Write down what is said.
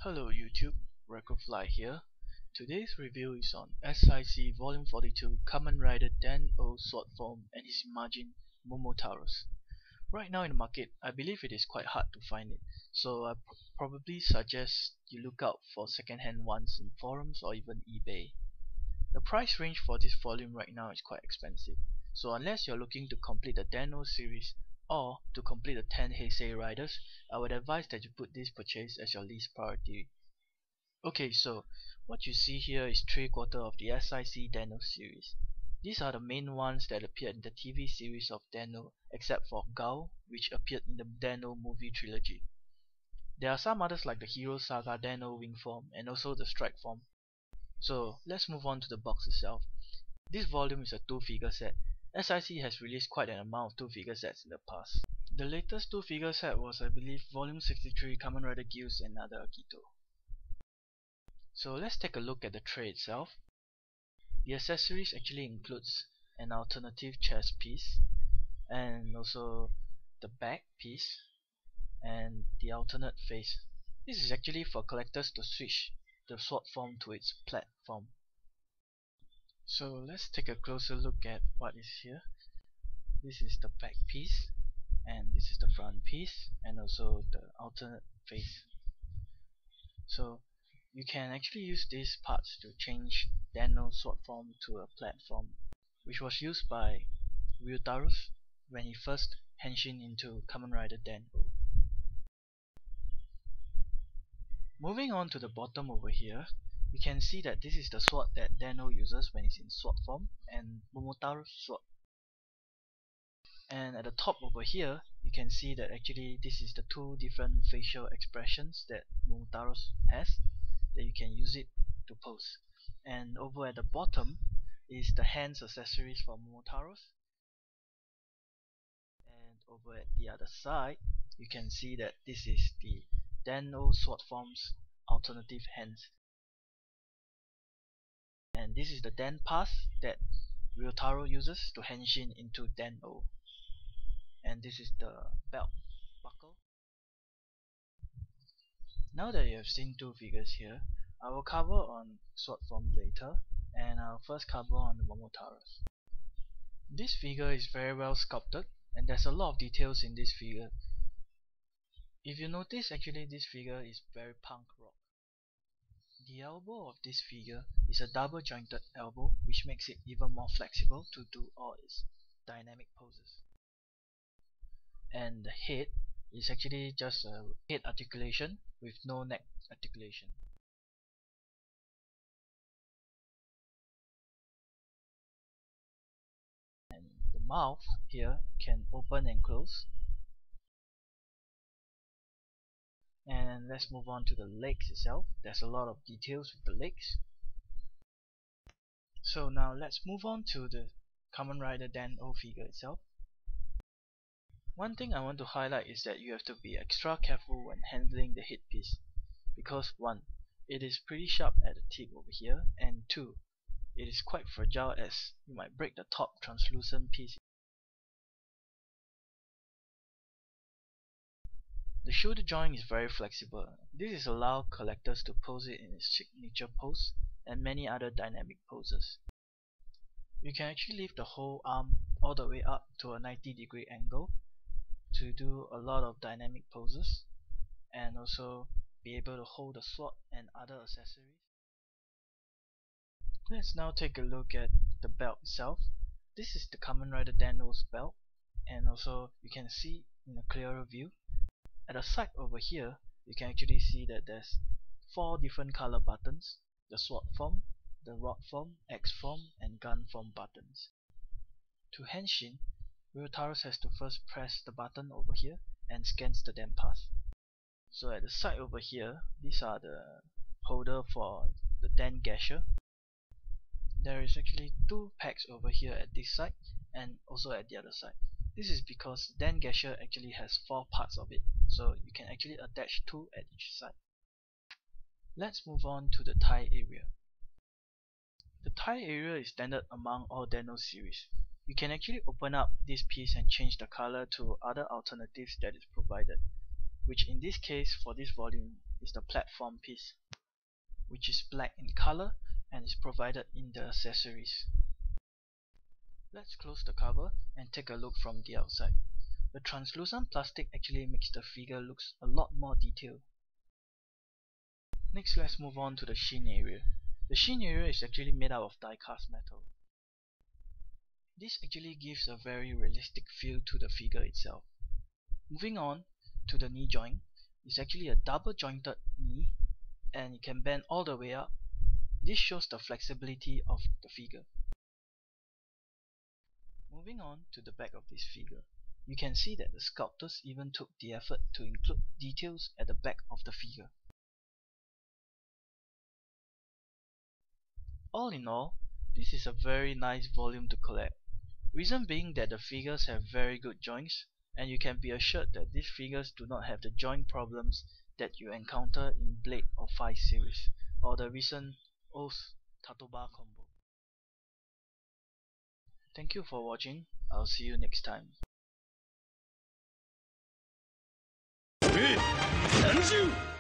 Hello YouTube, Recofly here. Today's review is on SIC Volume 42 Kamen Rider Den-O Sword Form and his imagin Momotaros. Right now in the market, I believe it is quite hard to find it, so I probably suggest you look out for second-hand ones in forums or even eBay. The price range for this volume right now is quite expensive, so unless you're looking to complete the Den-O series or to complete the 10 Heisei Riders, I would advise that you put this purchase as your least priority. Okay, so what you see here is 3/4 of the SIC Den-O series. These are the main ones that appeared in the TV series of Den-O, except for Gao, which appeared in the Den-O movie trilogy. There are some others like the Hero Saga Den-O Wing Form and also the Strike Form. So let's move on to the box itself. This volume is a 2-figure set. SIC has released quite an amount of 2-figure sets in the past. The latest 2-figure set was, I believe, Volume 63 Kamen Rider Gills and Nada Akito. So let's take a look at the tray itself. The accessories actually includes an alternative chest piece and also the back piece and the alternate face. This is actually for collectors to switch the sword form to its platform. So let's take a closer look at what is here. This is the back piece and this is the front piece and also the alternate face. So you can actually use these parts to change Den-O sword form to a platform, which was used by Momotaros when he first henshin into Kamen Rider Den-O. Moving on to the bottom over here, you can see that this is the sword that Den-O uses when he's in sword form and Momotaros' sword. And at the top over here, you can see that actually this is the two different facial expressions that Momotaros has, that you can use it to pose. And over at the bottom is the hands accessories for Momotaros. And over at the other side, you can see that this is the Den-O sword form's alternative hands. And this is the Den pass that Ryotaro uses to henshin into Den-O. And this is the belt buckle. Now that you have seen two figures here, I will cover on sword form later, and I'll first cover on the Momotaros. This figure is very well sculpted, and there's a lot of details in this figure. If you notice, actually this figure is very punk rock. The elbow of this figure is a double jointed elbow, which makes it even more flexible to do all its dynamic poses. And the head is actually just a head articulation with no neck articulation. And the mouth here can open and close. And let's move on to the legs itself. There's a lot of details with the legs. So now let's move on to the Kamen Rider Den-O figure itself. One thing I want to highlight is that you have to be extra careful when handling the headpiece, because 1. It is pretty sharp at the tip over here, and 2. It is quite fragile as you might break the top translucent piece. The shoulder joint is very flexible. This allows collectors to pose it in its signature pose and many other dynamic poses. You can actually lift the whole arm all the way up to a 90-degree angle to do a lot of dynamic poses and also be able to hold the sword and other accessories. Let's now take a look at the belt itself. This is the Kamen Rider Den-O's belt, and also you can see in a clearer view. At the side over here, you can actually see that there's 4 different color buttons: the sword form, the rod form, X form, and gun form buttons. To henshin, Momotaros has to first press the button over here and scans the Den pass. So at the side over here, these are the holder for the Den gasher. There is actually 2 packs over here at this side and also at the other side. This is because Den gasher actually has 4 parts of it, so you can actually attach 2 at each side. Let's move on to the tie area. The tie area is standard among all Den-O series. You can actually open up this piece and change the color to other alternatives that is provided, which in this case for this volume is the platform piece, which is black in color and is provided in the accessories. Let's close the cover and take a look from the outside. The translucent plastic actually makes the figure looks a lot more detailed. Next, let's move on to the shin area. The shin area is actually made out of die-cast metal. This actually gives a very realistic feel to the figure itself. Moving on to the knee joint, it's actually a double jointed knee and it can bend all the way up. This shows the flexibility of the figure. Moving on to the back of this figure, you can see that the sculptors even took the effort to include details at the back of the figure. All in all, this is a very nice volume to collect. Reason being that the figures have very good joints, and you can be assured that these figures do not have the joint problems that you encounter in Blade or 5 series, or the recent O's Tatoba combo. Thank you for watching. I'll see you next time. Hey, Tenchu!